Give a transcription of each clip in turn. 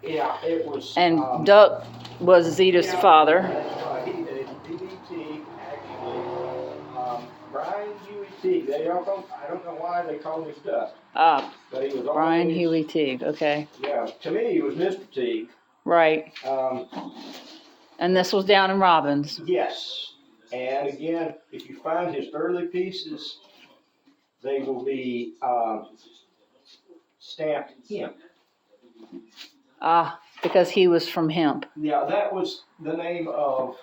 Yeah, it was. And Duck was Zedith's father. That's right. D.B. Teague, actually. Brian Huey Teague. I don't know why they called him Duck. But he was Brian always, Huey Teague. Okay. Yeah, to me he was Mr. Teague. Right. And this was down in Robbins. Yes. And again, if you find his early pieces, they will be stamped hemp. Because he was from hemp. Yeah, that was the name of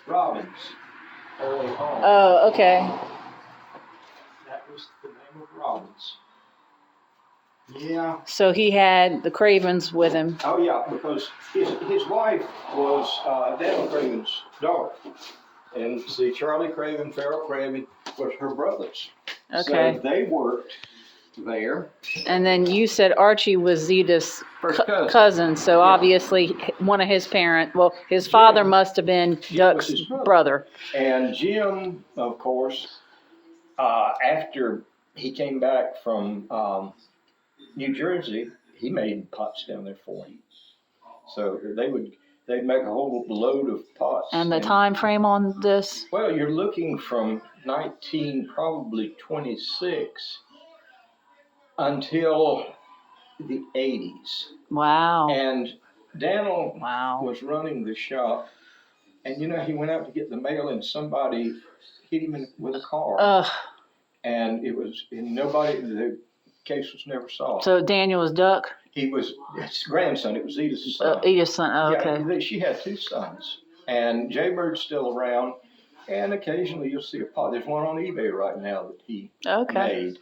Robbins early on. Oh, okay. That was the name of Robbins. Yeah. So he had the Cravens with him. Oh yeah, because his wife was Daniel Craven's daughter. And see, Charlie Craven, Farrell Craven was her brothers. Okay. So they worked there. And then you said Archie was Zedith's cousin. So Yeah. Obviously one of his parents, his father must have been Duck's brother. And Jim, of course, after he came back from New Jersey, he made pots down there for him. So they'd make a whole load of pots. And the time frame on this? Well, you're looking from 1926 until the 80s. Wow. And Daniel was running the shop, and he went out to get the mail, and somebody hit him with a car. And the case was never solved. So Daniel was Duck? He was his grandson. It was Edith's son. Edith's son. Oh, okay. Yeah, she had two sons, and Jaybird's still around, and occasionally you'll see a pot. There's one on eBay right now that he made.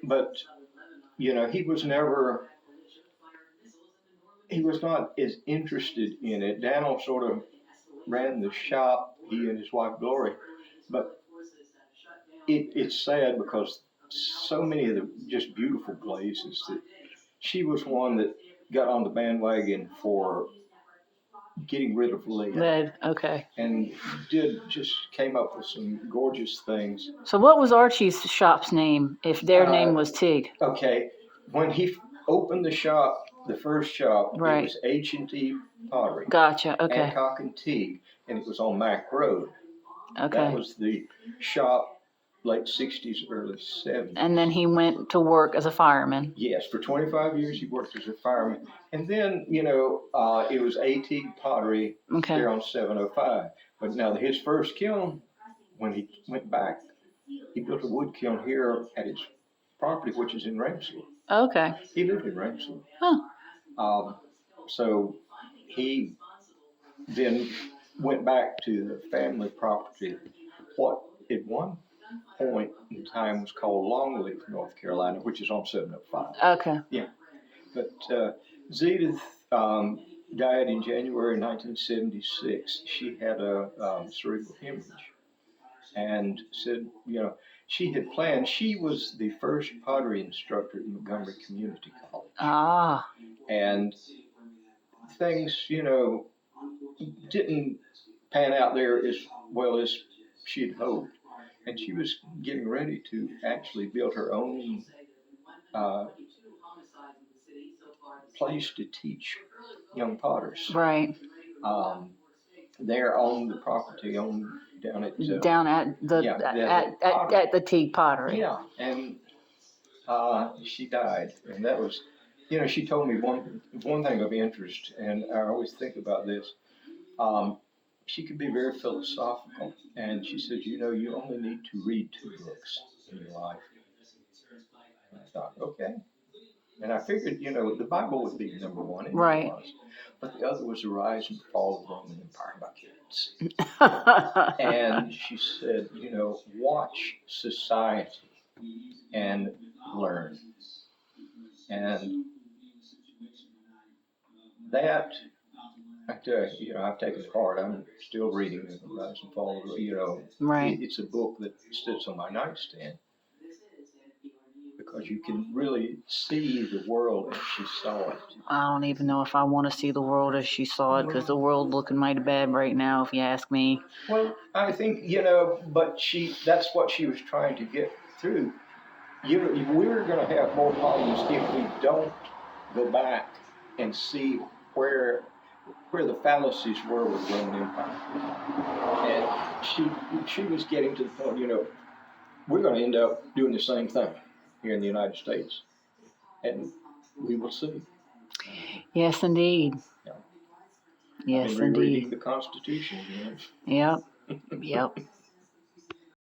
But he was not as interested in it. Daniel sort of ran the shop, he and his wife Glory, but it's sad because so many of the just beautiful places that she was one that got on the bandwagon for getting rid of lead. Okay. And just came up with some gorgeous things. So what was Archie's shop's name if their name was Teague? Okay. When he opened the shop, the first shop, It was H&T Pottery. Gotcha. Okay. Hancock and Teague, and it was on Mack Road. Okay. That was the shop, late 60s, early 70s. And then he went to work as a fireman. Yes, for 25 years he worked as a fireman. And then, it was Teague Pottery there on 705. But now his first kiln, when he went back, he built a wood kiln here at his property, which is in Ramsey. Okay. He lived in Ramsey. Huh. So he then went back to the family property, what at one point in time was called Longleaf, North Carolina, which is on 705. Okay. Yeah. But Zedith died in January 1976. She had a cerebral hemorrhage and said, she had planned. She was the first pottery instructor at Montgomery Community College. And things, didn't pan out there as well as she'd hoped. And she was getting ready to actually build her own place to teach young potters. Right. There on the property down at the Teague Pottery. Yeah, and she died, and that was, she told me one thing of interest, and I always think about this. She could be very philosophical, and she said, you only need to read 2 books in your life. And I thought, okay. And I figured, the Bible would be number one. And right. It was. But the other was The Rise and Fall of the Roman Empire by Kids. And she said, watch society and learn. And that, I tell you, I've taken it hard. I'm still reading The Rise and Fall of the, right. It's a book that sits on my nightstand. Because you can really see the world as she saw it. I don't even know if I want to see the world as she saw it, because the world's looking mighty bad right now, if you ask me. Well, I think, but that's what she was trying to get through. We're going to have more problems if we don't go back and see where the fallacies were with the Roman Empire. And she was getting to the point, we're going to end up doing the same thing here in the United States. And we will see. Yes, indeed. Yeah. Yes, I've been rereading indeed. the Constitution. Yep. Yep.